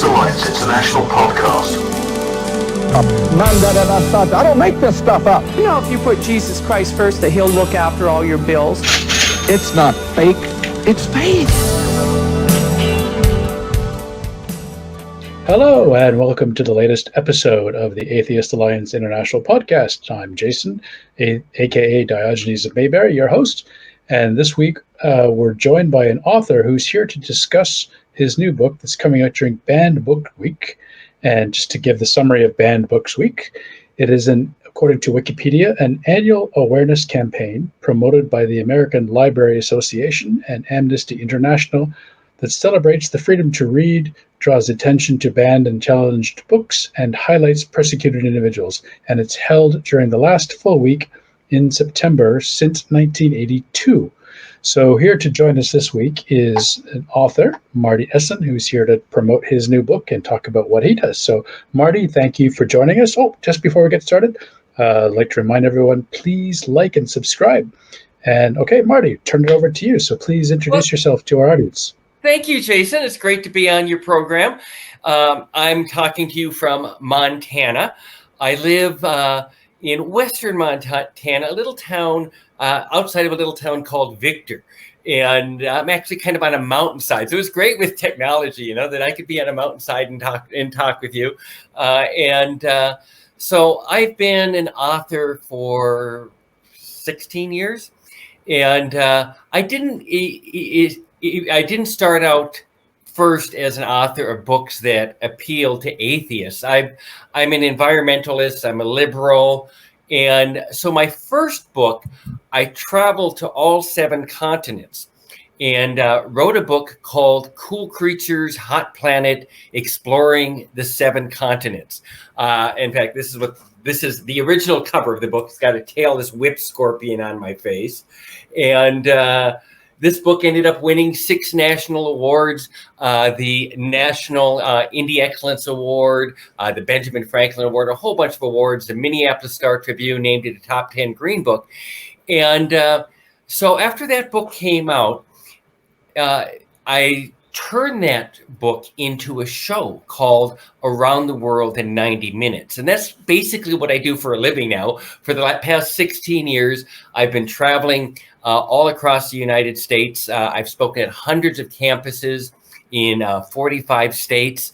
Atheist Alliance International Podcast. I don't make this stuff up. You know, if you put Jesus Christ first, that he'll look after all your bills. It's not fake, it's faith. Hello, and welcome to the latest episode of the Atheist Alliance International Podcast. I'm Jason, aka Diogenes of Mayberry, your host. And this week, we're joined by an author who's here to discuss his new book that's coming out during Banned Book Week. And just to give the summary of Banned Books Week, it is, according to Wikipedia, an annual awareness campaign promoted by the American Library Association and Amnesty International that celebrates the freedom to read, draws attention to banned and challenged books, and highlights persecuted individuals. And it's held during the last full week in September since 1982. So here to join us this week is an author, Marty Essen, who's here to promote his new book and talk about what he does. So Marty, thank you for joining us. Oh, just before we get started, I'd like to remind everyone, please like and subscribe. And okay, Marty, turn it over to you. So please introduce yourself to our audience. Thank you, Jason. It's great to be on your program. I'm talking to you from Montana. I live in western Montana, a little town outside of a little town called Victor. And I'm actually kind of on a mountainside. So it was great with technology, that I could be on a mountainside and talk with you. So I've been an author for 16 years. And I didn't start out first as an author of books that appeal to atheists. I'm an environmentalist, I'm a liberal. And so my first book, I traveled to all 7 continents and wrote a book called Cool Creatures, Hot Planet, Exploring the 7 Continents. In fact, this is the original cover of the book. It's got a tailless whip scorpion on my face. And this book ended up winning 6 national awards, the National Indie Excellence Award, the Benjamin Franklin Award, a whole bunch of awards. The Minneapolis Star Tribune named it a top 10 Green Book. And so after that book came out, I turned that book into a show called Around the World in 90 Minutes. And that's basically what I do for a living now. For the past 16 years, I've been traveling all across the United States. I've spoken at hundreds of campuses in 45 states,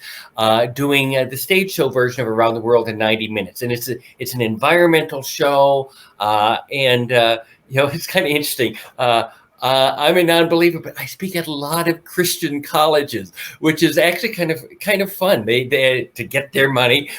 doing the stage show version of Around the World in 90 Minutes. And it's an environmental show. It's kind of interesting. I'm a non-believer, but I speak at a lot of Christian colleges, which is actually kind of fun. They to get their money,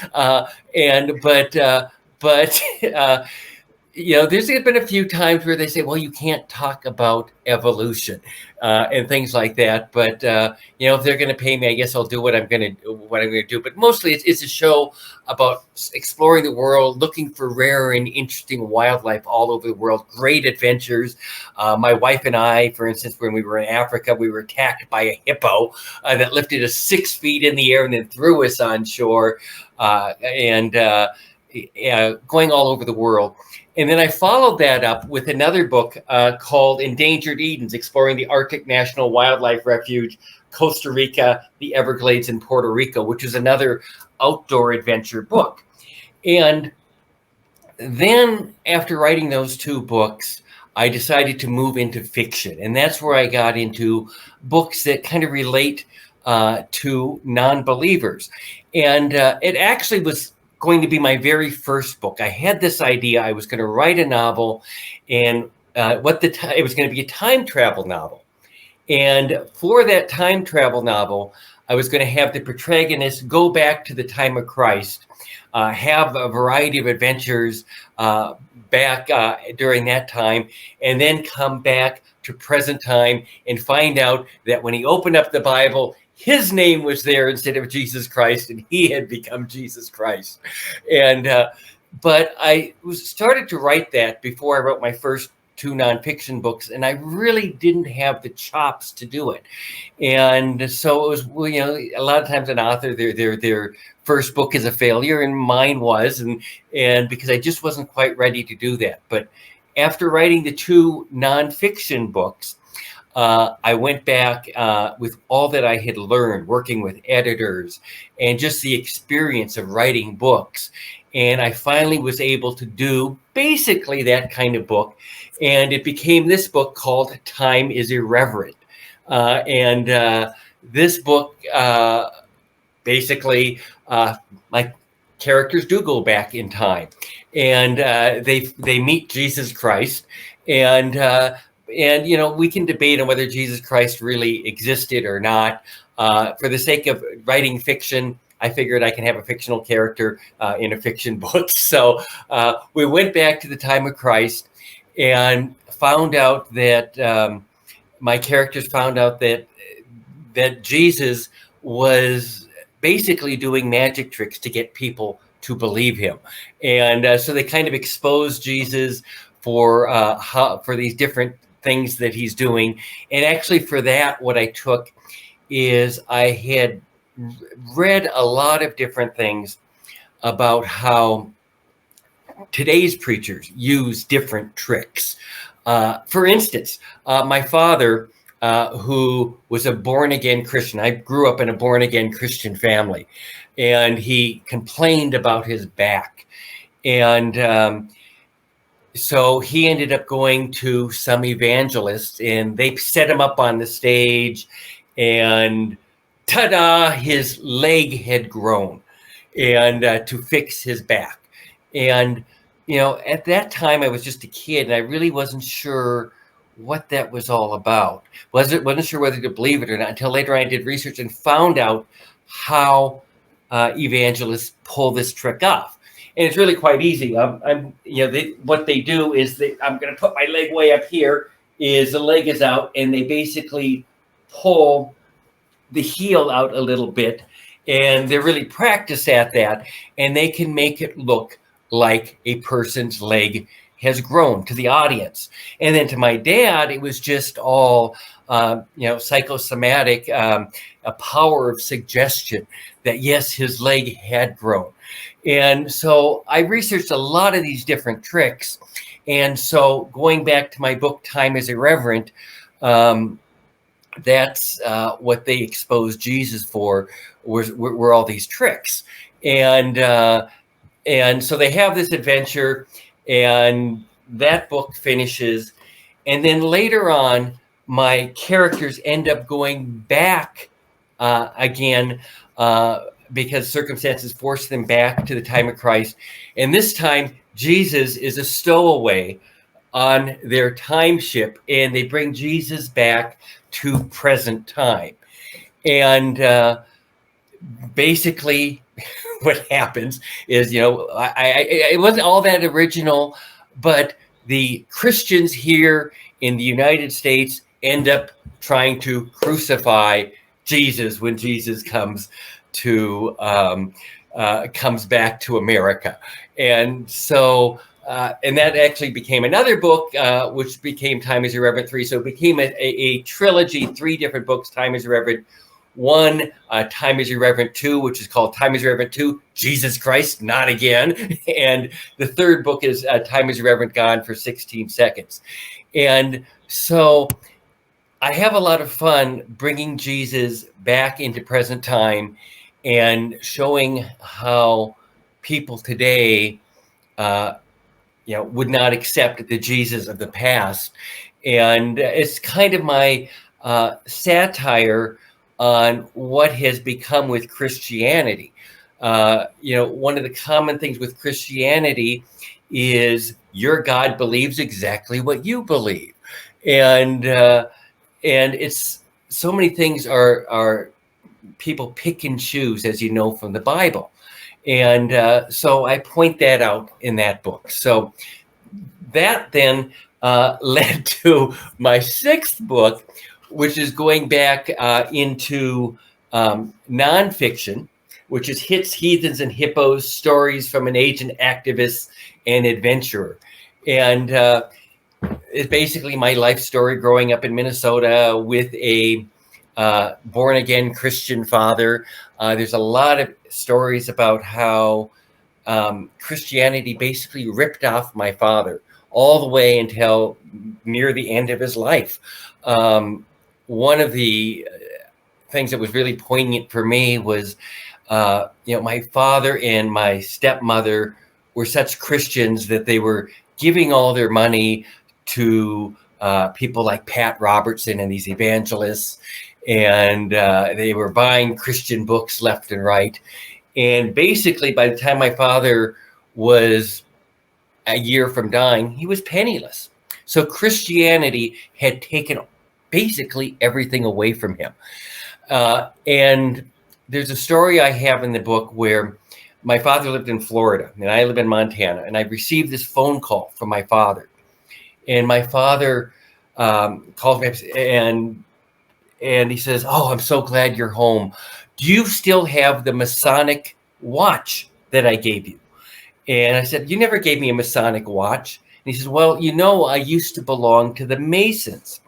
there's been a few times where they say, well, you can't talk about evolution and things like that. But if they're going to pay me, I guess I'll do what I'm going to do. But mostly it's a show about exploring the world, looking for rare and interesting wildlife all over the world, great adventures. My wife and I, for instance, when we were in Africa, we were attacked by a hippo that lifted us 6 feet in the air and then threw us on shore, going all over the world. And then I followed that up with another book called Endangered Edens, Exploring the Arctic National Wildlife Refuge, Costa Rica, the Everglades, and Puerto Rico, which is another outdoor adventure book. And then after writing those 2 books, I decided to move into fiction. And that's where I got into books that kind of relate to non-believers. And it actually was going to be my very first book. I had this idea. I was going to write a novel, and it was going to be a time travel novel. And for that time travel novel, I was going to have the protagonist go back to the time of Christ, have a variety of adventures back during that time, and then come back to present time and find out that when he opened up the Bible, his name was there instead of Jesus Christ, and he had become Jesus Christ. But I started to write that before I wrote my first 2 nonfiction books, and I really didn't have the chops to do it. And so it was, a lot of times an author, their first book is a failure, and mine was, and because I just wasn't quite ready to do that. But after writing the 2 nonfiction books, I went back with all that I had learned working with editors and just the experience of writing books. And I finally was able to do basically that kind of book. And it became this book called Time is Irreverent. This book basically, my characters do go back in time, and they meet Jesus Christ, and we can debate on whether Jesus Christ really existed or not. For the sake of writing fiction, I figured I can have a fictional character in a fiction book. So we went back to the time of Christ and found out that my characters found out that Jesus was basically doing magic tricks to get people to believe him. And so they kind of exposed Jesus for these different things that he's doing. And actually for that, what I took is I had read a lot of different things about how today's preachers use different tricks. For instance, my father, who was a born-again Christian. I grew up in a born-again Christian family, and he complained about his back. And so he ended up going to some evangelists, and they set him up on the stage, and ta-da, his leg had grown, and to fix his back. And, at that time, I was just a kid, and I really wasn't sure what that was all about. Wasn't sure whether to believe it or not until later I did research and found out how evangelists pull this trick off. And it's really quite easy. What they do is I'm going to put my leg way up here. Is the leg is out, and they basically pull the heel out a little bit, and they're really practiced at that, and they can make it look like a person's leg has grown to the audience. And then to my dad, it was just all, psychosomatic, a power of suggestion that, yes, his leg had grown. And so I researched a lot of these different tricks. And so going back to my book, Time is Irreverent, that's what they exposed Jesus for, were all these tricks. And so they have this adventure, and that book finishes. And then later on, my characters end up going back again because circumstances force them back to the time of Christ. And this time, Jesus is a stowaway on their time ship, and they bring Jesus back to present time. And basically, what happens is, it wasn't all that original, but the Christians here in the United States end up trying to crucify Jesus when Jesus comes back to America. And so, and that actually became another book, which became Time is Irreverent 3. So it became a trilogy, 3 different books, Time is Irreverent 1, Time is Irreverent 2, which is called Time is Irreverent 2, Jesus Christ, Not Again. And the third book is Time is Irreverent, Gone for 16 Seconds. And so I have a lot of fun bringing Jesus back into present time and showing how people today, would not accept the Jesus of the past. And it's kind of my satire on what has become with Christianity. One of the common things with Christianity is your God believes exactly what you believe. And it's so many things are people pick and choose, as you know, from the Bible. And so I point that out in that book. So that then led to my 6th book, which is going back into nonfiction, which is Hits, Heathens, and Hippos, Stories from an Agent, Activist, and Adventurer. And it's basically my life story growing up in Minnesota with a born-again Christian father. There's a lot of stories about how Christianity basically ripped off my father all the way until near the end of his life. one of the things that was really poignant for me was, my father and my stepmother were such Christians that they were giving all their money to people like Pat Robertson and these evangelists, and they were buying Christian books left and right. And basically, by the time my father was a year from dying, he was penniless. So Christianity had taken basically everything away from him. And there's a story I have in the book where my father lived in Florida and I live in Montana, and I received this phone call from my father. And my father calls me up and he says, "Oh, I'm so glad you're home. Do you still have the Masonic watch that I gave you?" And I said, "You never gave me a Masonic watch." And he says, "Well, I used to belong to the Masons.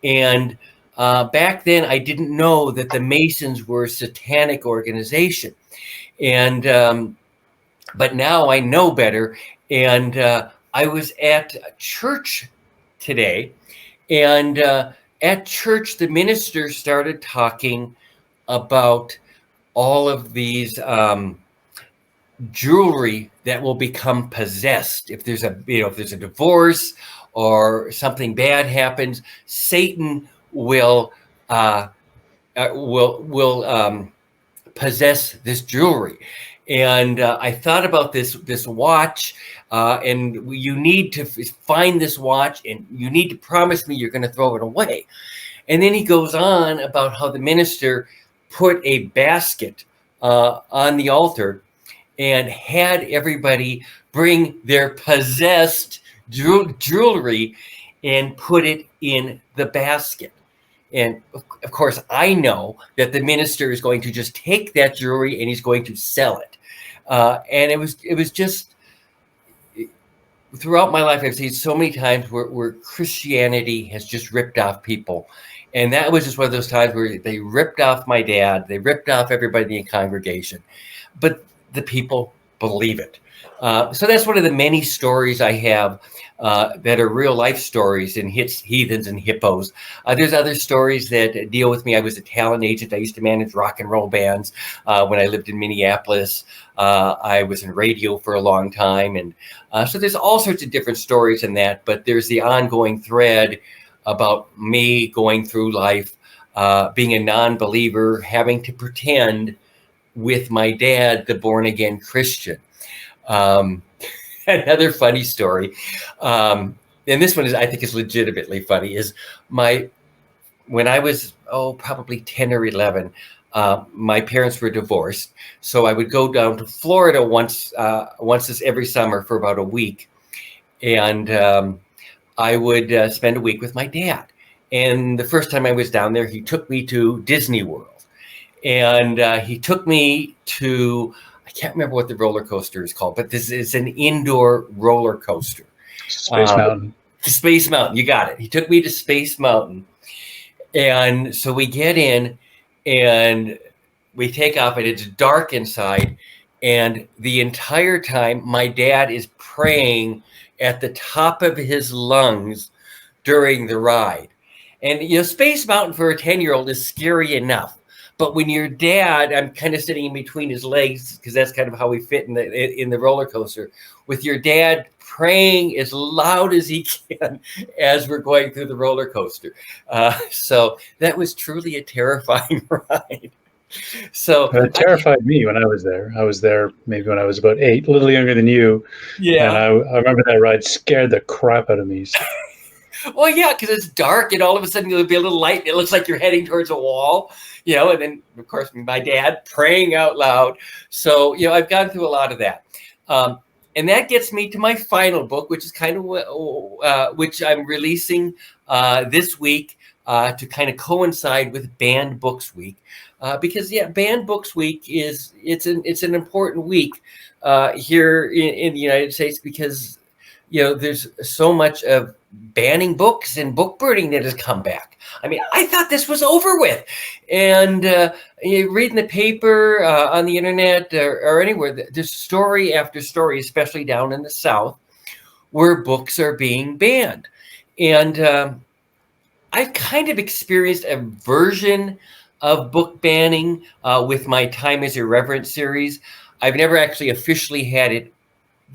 And back then I didn't know that the Masons were a satanic organization. And but now I know better. And I was at church today, and at church, the minister started talking about all of these jewelry that will become possessed if there's a divorce or something bad happens. Satan will possess this jewelry. And I thought about this watch, and you need to find this watch, and you need to promise me you're going to throw it away. And then he goes on about how the minister put a basket on the altar and had everybody bring their possessed jewelry and put it in the basket. And of course, I know that the minister is going to just take that jewelry and he's going to sell it. And it was just, throughout my life, I've seen so many times where Christianity has just ripped off people. And that was just one of those times where they ripped off my dad. They ripped off everybody in the congregation. But the people believe it. So that's one of the many stories I have that are real life stories in Heathens and Hippos. There's other stories that deal with me. I was a talent agent. I used to manage rock and roll bands when I lived in Minneapolis. I was in radio for a long time. And so there's all sorts of different stories in that. But there's the ongoing thread about me going through life, being a non-believer, having to pretend with my dad, the born-again Christian. Another funny story, and this one I think is legitimately funny, is when I was probably 10 or 11, my parents were divorced, so I would go down to Florida once every summer for about a week, and I would spend a week with my dad. And the first time I was down there, he took me to Disney World. And he took me to, I can't remember what the roller coaster is called, but this is an indoor roller coaster. Space Mountain. Space Mountain, you got it. He took me to Space Mountain. And so we get in and we take off, and it's dark inside. And the entire time, my dad is praying at the top of his lungs during the ride. And, Space Mountain for a 10-year-old is scary enough. But when your dad, I'm kind of sitting in between his legs because that's kind of how we fit in the roller coaster, with your dad praying as loud as he can as we're going through the roller coaster. So that was truly a terrifying ride. So it terrified me when I was there. I was there maybe when I was about 8, a little younger than you. Yeah. And I remember that ride scared the crap out of me. So. Well, yeah, because it's dark and all of a sudden there'll be a little light and it looks like you're heading towards a wall, and then, of course, my dad praying out loud. So, I've gone through a lot of that. And that gets me to my final book, which is kind of which I'm releasing this week to kind of coincide with Banned Books Week. Because, Banned Books Week it's an important week here in the United States because, there's so much of banning books and book burning that has come back. I mean, I thought this was over with. And reading the paper on the internet or anywhere, there's story after story, especially down in the South, where books are being banned. And I've kind of experienced a version of book banning with my Time is Irreverent series. I've never actually officially had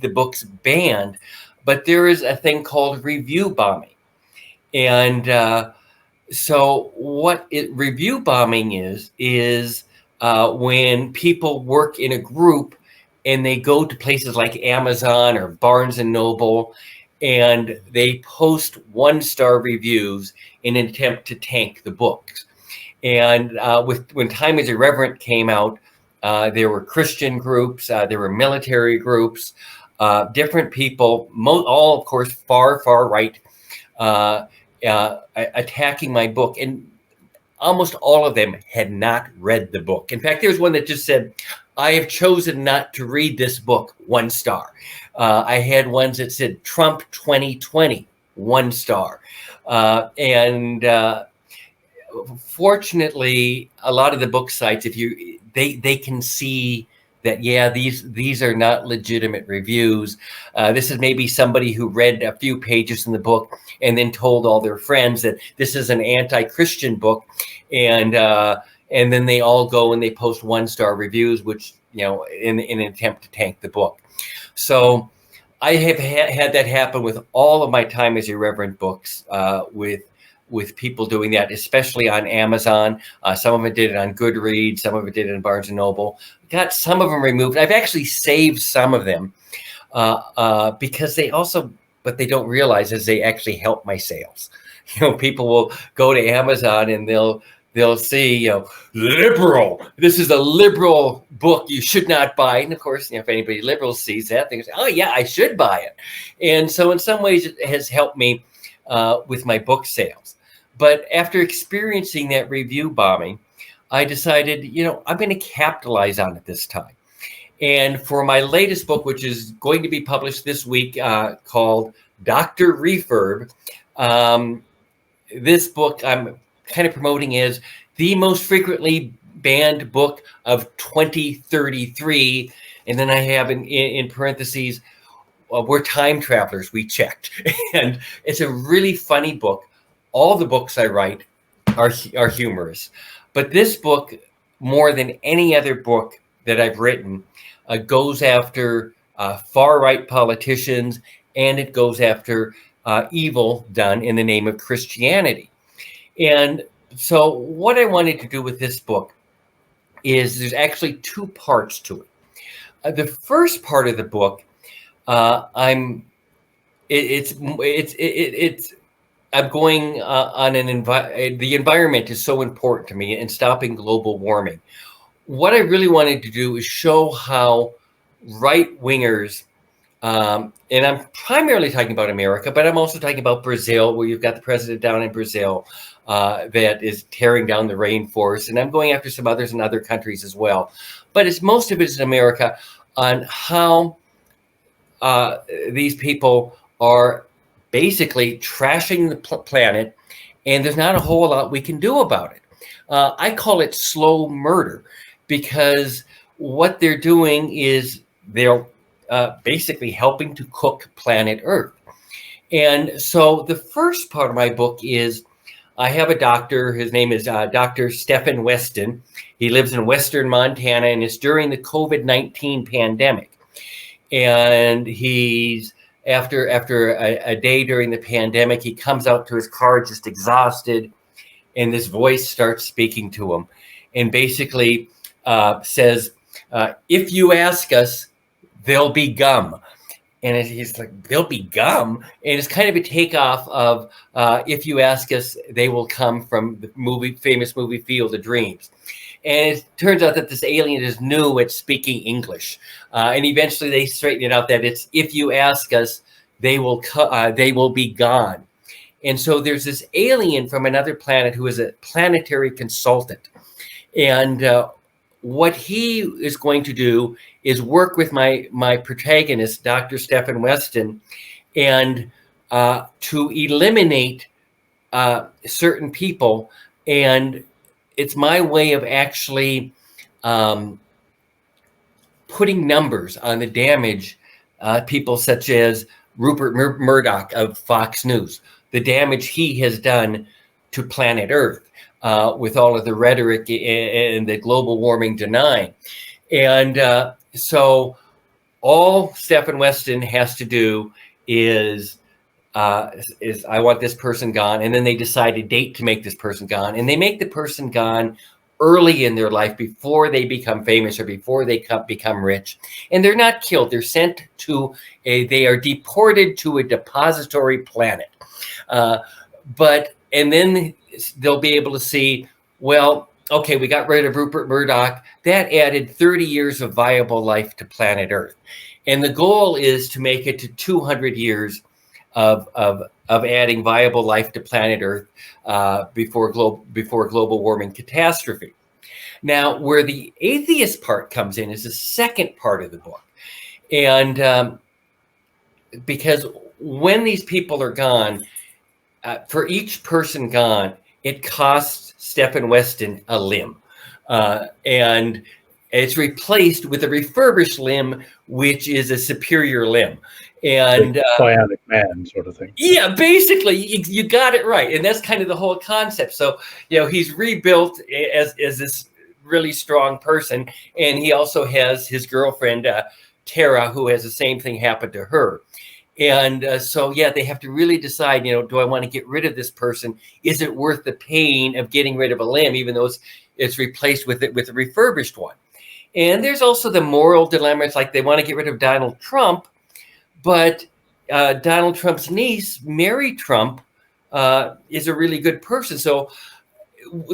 the books banned, but there is a thing called review bombing. And so what review bombing is when people work in a group and they go to places like Amazon or Barnes and Noble, and they post 1-star reviews in an attempt to tank the books. And when Time is Irreverent came out, there were Christian groups, there were military groups, different people, all, of course, far right, attacking my book. And almost all of them had not read the book. In fact, there's one that just said, I have chosen not to read this book, 1 star. I had ones that said Trump 2020, 1 star. Fortunately, a lot of the book sites, they can see that, yeah, these are not legitimate reviews. This is maybe somebody who read a few pages in the book and then told all their friends that this is an anti-Christian book, and then they all go and they post 1-star reviews, which, in an attempt to tank the book. So I have had that happen with all of my Time is Irreverent books, with people doing that, especially on Amazon. Some of it did it on Goodreads, some of it did it on Barnes & Noble. Got some of them removed. I've actually saved some of them because what they don't realize is they actually help my sales. People will go to Amazon and they'll see, liberal. This is a liberal book you should not buy. And of course, if anybody liberal sees that, they say, oh yeah, I should buy it. And so in some ways it has helped me with my book sales. But after experiencing that review bombing, I decided, I'm going to capitalize on it this time. And for my latest book, which is going to be published this week, called Dr. Refurb, this book I'm kind of promoting as the most frequently banned book of 2033. And then I have in parentheses, we're time travelers, we checked. And it's a really funny book. All the books I write are humorous. But this book, more than any other book that I've written, goes after far-right politicians, and it goes after evil done in the name of Christianity. And so what I wanted to do with this book is there's actually 2 parts to it. The first part of the book, I'm going on the environment is so important to me and stopping global warming. What I really wanted to do is show how right-wingers, and I'm primarily talking about America, but I'm also talking about Brazil, where you've got the president down in Brazil that is tearing down the rainforest. And I'm going after some others in other countries as well. But most of it is in America, on how these people are basically trashing the planet, and there's not a whole lot we can do about it. I call it slow murder, because what they're doing is they're basically helping to cook planet Earth. And so the first part of my book is, I have a doctor, his name is Dr. Stephen Weston. He lives in Western Montana, and it's during the COVID-19 pandemic. And he's, after a day during the pandemic, he comes out to his car just exhausted, and this voice starts speaking to him and basically says, if you ask us, there'll be gum. And he's like, there'll be gum? And it's kind of a takeoff of if you ask us, they will come, from the famous movie Field of Dreams. And it turns out that this alien is new at speaking English. And eventually they straighten it out that it's, if you ask us, they will be gone. And so there's this alien from another planet who is a planetary consultant. And what he is going to do is work with my protagonist, Dr. Stephen Weston, and to eliminate certain people. And it's my way of actually putting numbers on the damage people such as Rupert Murdoch of Fox News, the damage he has done to planet Earth with all of the rhetoric and the global warming denying. And so all Stephen Weston has to do is I want this person gone, and then they decide a date to make this person gone, and they make the person gone early in their life before they become famous or before they become rich. And they're not killed. They're sent to they are deported to a depository planet. And then they'll be able to see, well, okay, we got rid of Rupert Murdoch. That added 30 years of viable life to planet Earth. And the goal is to make it to 200 years of adding viable life to planet Earth before global warming catastrophe. Now, where the atheist part comes in is the second part of the book. And because when these people are gone, for each person gone, it costs Stephen Weston a limb. And it's replaced with a refurbished limb, which is a superior limb. And bionic man sort of thing. Yeah, basically, you got it right. And that's kind of the whole concept. So, he's rebuilt as this really strong person. And he also has his girlfriend, Tara, who has the same thing happen to her. And so, they have to really decide, do I want to get rid of this person? Is it worth the pain of getting rid of a limb, even though it's replaced with a refurbished one? And there's also the moral dilemma. It's like they want to get rid of Donald Trump, but Donald Trump's niece, Mary Trump, is a really good person. So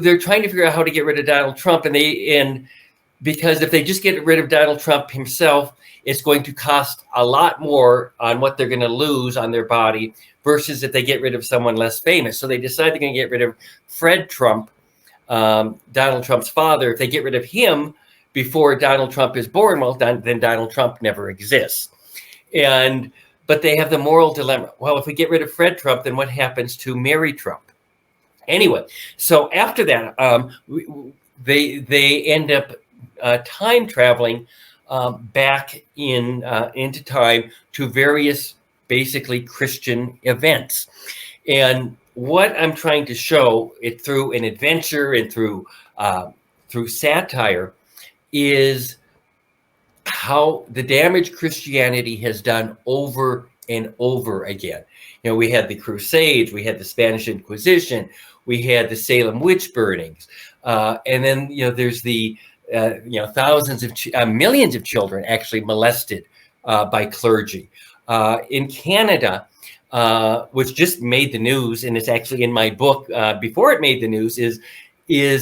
they're trying to figure out how to get rid of Donald Trump. And because if they just get rid of Donald Trump himself, it's going to cost a lot more on what they're going to lose on their body versus if they get rid of someone less famous. So they decide they're going to get rid of Fred Trump, Donald Trump's father. If they get rid of him before Donald Trump is born, well, then Donald Trump never exists. But they have the moral dilemma. Well, if we get rid of Fred Trump, then what happens to Mary Trump? Anyway, so after that, they end up time traveling back into time to various basically Christian events. And what I'm trying to show it through an adventure and through satire is how the damage Christianity has done over and over again. We had the Crusades, we had the Spanish Inquisition, we had the Salem witch burnings, and then there's the thousands of millions of children actually molested by clergy. In Canada, which just made the news, and it's actually in my book before it made the news, is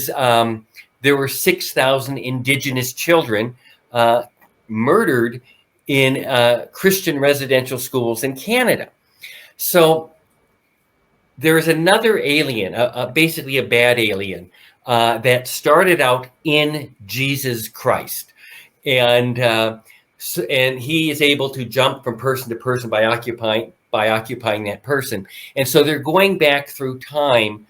there were 6,000 Indigenous children murdered in Christian residential schools in Canada. So there is another alien, basically a bad alien, that started out in Jesus Christ. And he is able to jump from person to person by occupying that person. And so they're going back through time,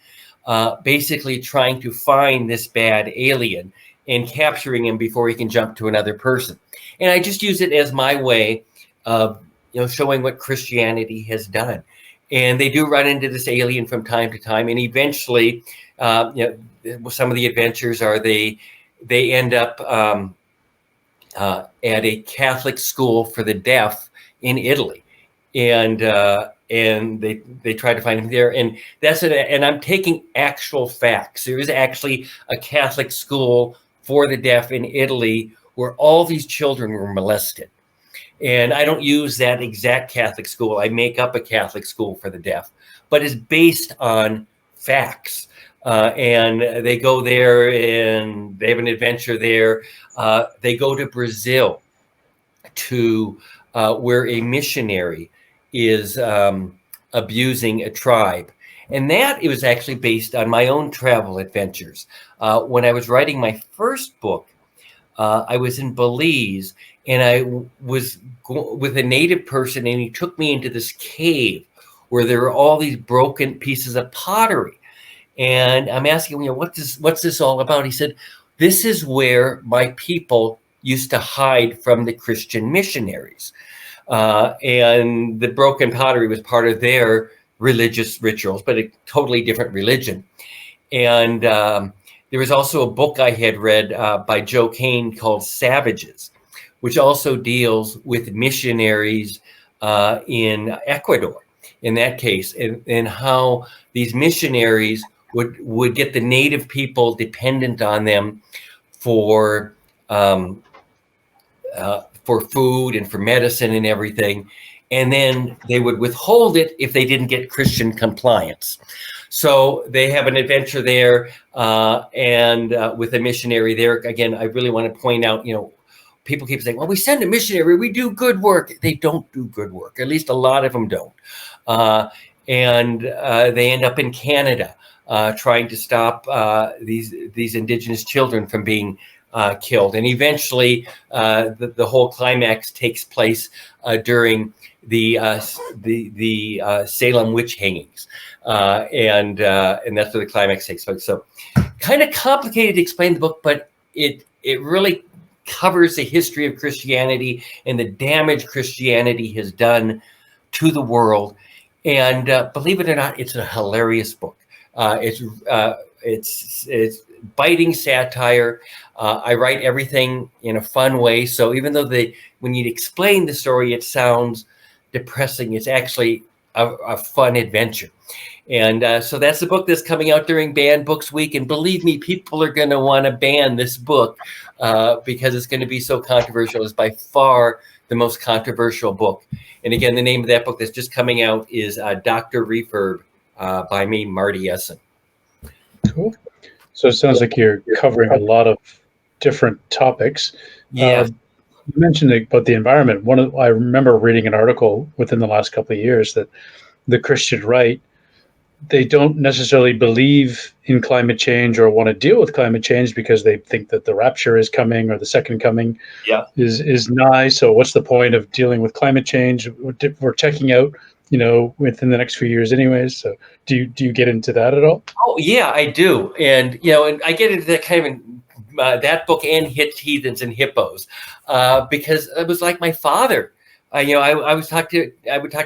basically trying to find this bad alien and capturing him before he can jump to another person. And I just use it as my way of showing what Christianity has done. And they do run into this alien from time to time, and eventually, some of the adventures are they end up at a Catholic school for the deaf in Italy, and they try to find him there. And and I'm taking actual facts. There is actually a Catholic school for the deaf in Italy where all these children were molested. And I don't use that exact Catholic school. I make up a Catholic school for the deaf, but it's based on facts. And they go there and they have an adventure there. They go to Brazil to where a missionary is abusing a tribe. And that it was actually based on my own travel adventures. When I was writing my first book, I was in Belize, and I was with a native person, and he took me into this cave where there were all these broken pieces of pottery. And I'm asking, what's this all about? He said, this is where my people used to hide from the Christian missionaries. And the broken pottery was part of their religious rituals, but a totally different religion. And there was also a book I had read by Joe Kane called Savages, which also deals with missionaries in Ecuador, in that case, and how these missionaries would get the native people dependent on them for food and for medicine and everything. And then they would withhold it if they didn't get Christian compliance. So they have an adventure there, and with a missionary there. Again, I really want to point out, people keep saying, well, we send a missionary, we do good work. They don't do good work. At least a lot of them don't. And they end up in Canada trying to stop these Indigenous children from being killed. And eventually the whole climax takes place during the Salem witch hangings. And that's where the climax takes place. So kind of complicated to explain the book, but it really covers the history of Christianity and the damage Christianity has done to the world. And believe it or not, it's a hilarious book. It's biting satire. I write everything in a fun way. So even though when you explain the story, it sounds depressing, it's actually a fun adventure. And so that's the book that's coming out during Banned Books Week. And believe me, people are going to want to ban this book because it's going to be so controversial. It's by far the most controversial book. And again, the name of that book that's just coming out is Dr. Refurb by me, Marty Essen. Cool. So it sounds like you're covering a lot of different topics. Yeah. You mentioned about the environment. I remember reading an article within the last couple of years that the Christian right, they don't necessarily believe in climate change or want to deal with climate change because they think that the rapture is coming or the second coming is nigh. So what's the point of dealing with climate change? We're checking out, within the next few years anyways. So do you get into that at all? Oh, yeah, I do. And, and I get into that kind of that book and Heathens and Hippos because it was like my father. I would talk to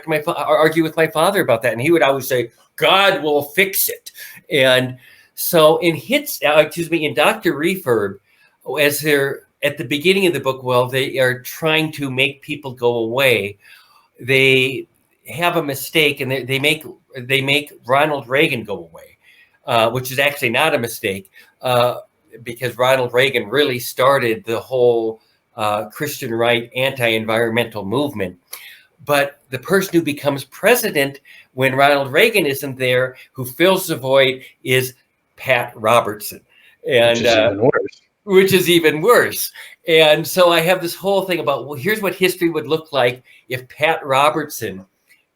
my argue with my father about that, and he would always say, "God will fix it." And so in Dr. Refurb, as they're at the beginning of the book, they are trying to make people go away. They have a mistake, and they make Ronald Reagan go away, which is actually not a mistake because Ronald Reagan really started the whole Christian right anti-environmental movement. But the person who becomes president when Ronald Reagan isn't there, who fills the void, is Pat Robertson. And which is even worse. And so I have this whole thing about, here's what history would look like if Pat Robertson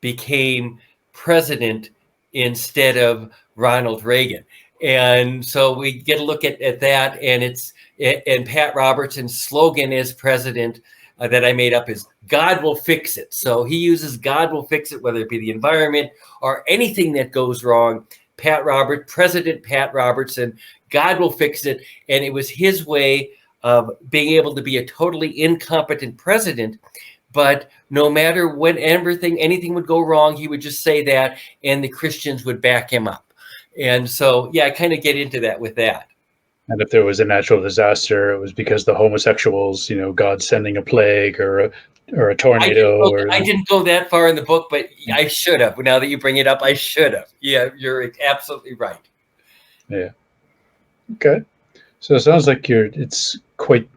became president instead of Ronald Reagan. And so we get a look at that, and Pat Robertson's slogan as president that I made up is "God will fix it." So he uses "God will fix it," whether it be the environment or anything that goes wrong. President Pat Robertson, God will fix it. And it was his way of being able to be a totally incompetent president. But no matter when anything would go wrong, he would just say that, and the Christians would back him up. And so, I kind of get into that with that. And if there was a natural disaster, it was because the homosexuals, God sending a plague or a tornado. I didn't go that far in the book, but I should have. Now that you bring it up, I should have. Yeah, you're absolutely right. Yeah. Okay. So it sounds like it's quite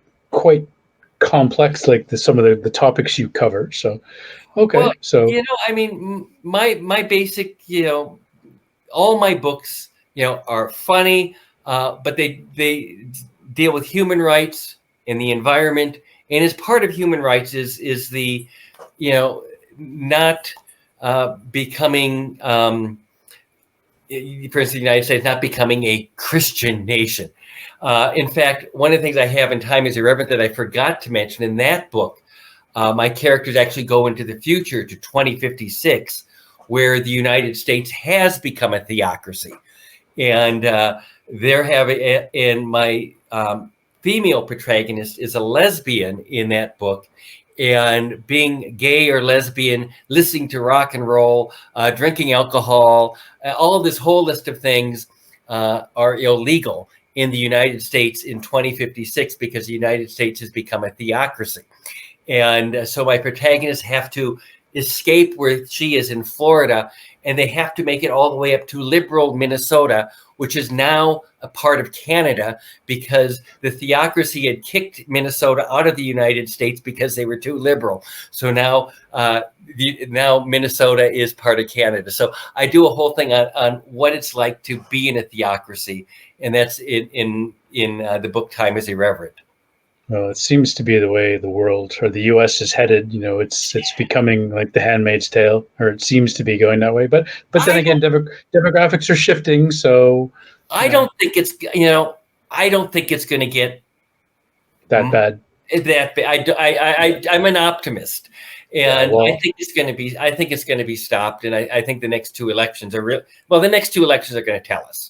complex, like some of the topics you cover. So, okay. Well, so my basic, all my books, are funny, but they deal with human rights and the environment. And as part of human rights is the, not becoming, for instance, the United States not becoming a Christian nation. In fact, one of the things I have in Time is Irreverent that I forgot to mention in that book, my characters actually go into the future to 2056, where the United States has become a theocracy. And my female protagonist is a lesbian in that book. and being gay or lesbian, listening to rock and roll, drinking alcohol, all of this whole list of things are illegal in the United States in 2056 because the United States has become a theocracy. And so my protagonists have to escape where she is in Florida, and they have to make it all the way up to liberal Minnesota, which is now a part of Canada because the theocracy had kicked Minnesota out of the United States because they were too liberal. So now now Minnesota is part of Canada. So I do a whole thing on what it's like to be in a theocracy, and that's in the book Time is Irreverent. Well, it seems to be the way the world or the U.S. is headed. It's becoming like The Handmaid's Tale, or it seems to be going that way. But then again, demographics are shifting. So I don't think it's going to get that bad. I'm an optimist, and I think it's going to be. I think it's going to be stopped, and I think the next two elections are real. Well, the next two elections are going to tell us.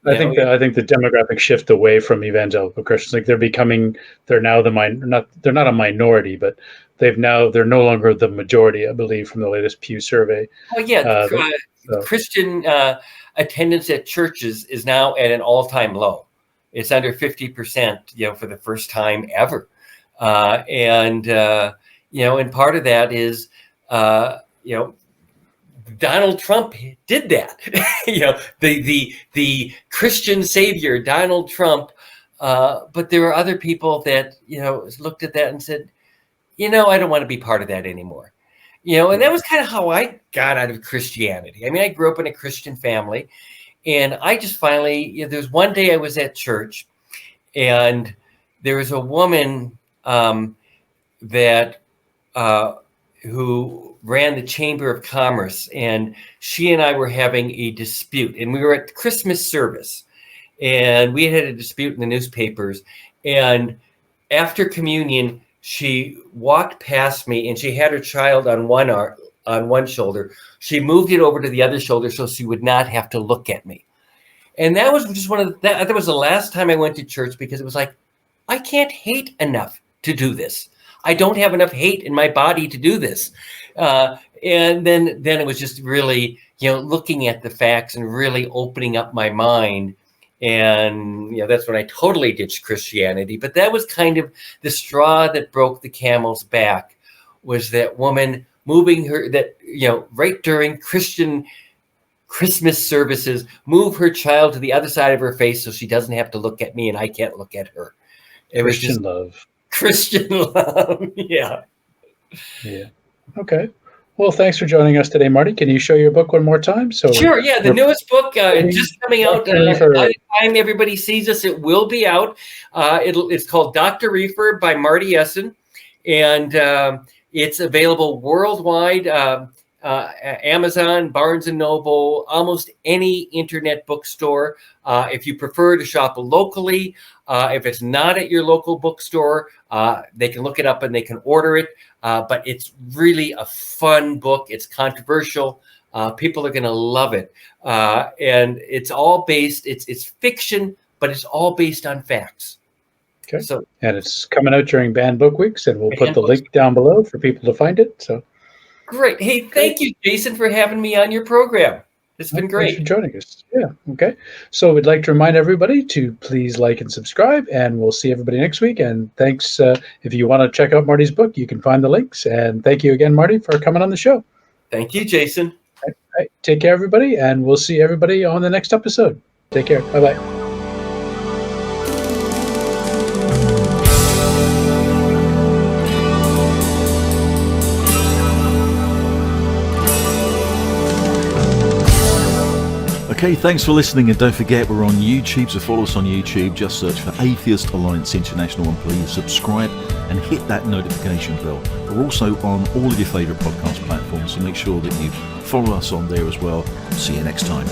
I think the demographic shift away from evangelical Christians, like they're now they're not a minority, but they're no longer the majority, I believe, from the latest Pew survey. Oh yeah, Christian attendance at churches is now at an all-time low. It's under 50%, for the first time ever, and part of that is, Donald Trump did that. The Christian savior, Donald Trump. But there were other people that, looked at that and said, I don't want to be part of that anymore. And that was kind of how I got out of Christianity. I mean, I grew up in a Christian family, and I just finally, there was one day I was at church, and there was a woman who ran the Chamber of Commerce, and she and I were having a dispute, and we were at Christmas service, and we had a dispute in the newspapers, and after communion, she walked past me, and she had her child on one shoulder. She moved it over to the other shoulder so she would not have to look at me. And that was just that was the last time I went to church, because it was like, I can't hate enough to do this. I don't have enough hate in my body to do this. And then it was just really, looking at the facts and really opening up my mind. And, that's when I totally ditched Christianity. But that was kind of the straw that broke the camel's back, was that woman moving right during Christian Christmas services, move her child to the other side of her face so she doesn't have to look at me and I can't look at her. It was just love. Christian love. Yeah. Okay. Well, thanks for joining us today, Marty. Can you show your book one more time? Sure. Yeah. The newest book just coming out. By the time everybody sees us, it will be out. It's called Dr. Refurb by Marty Essen, and it's available worldwide. Amazon, Barnes & Noble, almost any internet bookstore. If you prefer to shop locally, if it's not at your local bookstore, they can look it up and they can order it. But it's really a fun book. It's controversial. People are going to love it. And it's all based, it's fiction, but it's all based on facts. Okay. And it's coming out during Banned Book Weeks, and we'll put the link down below for people to find it. So. Great. Hey, thank you, Jason, for having me on your program. It's been great. Thanks for joining us. Yeah. Okay. So we'd like to remind everybody to please like and subscribe, and we'll see everybody next week. And thanks. If you want to check out Marty's book, you can find the links. And thank you again, Marty, for coming on the show. Thank you, Jason. All right. Take care, everybody. And we'll see everybody on the next episode. Take care. Bye-bye. Okay, thanks for listening, and don't forget we're on YouTube, so follow us on YouTube. Just search for Atheist Alliance International, and please subscribe and hit that notification bell. We're also on all of your favourite podcast platforms, so make sure that you follow us on there as well. See you next time.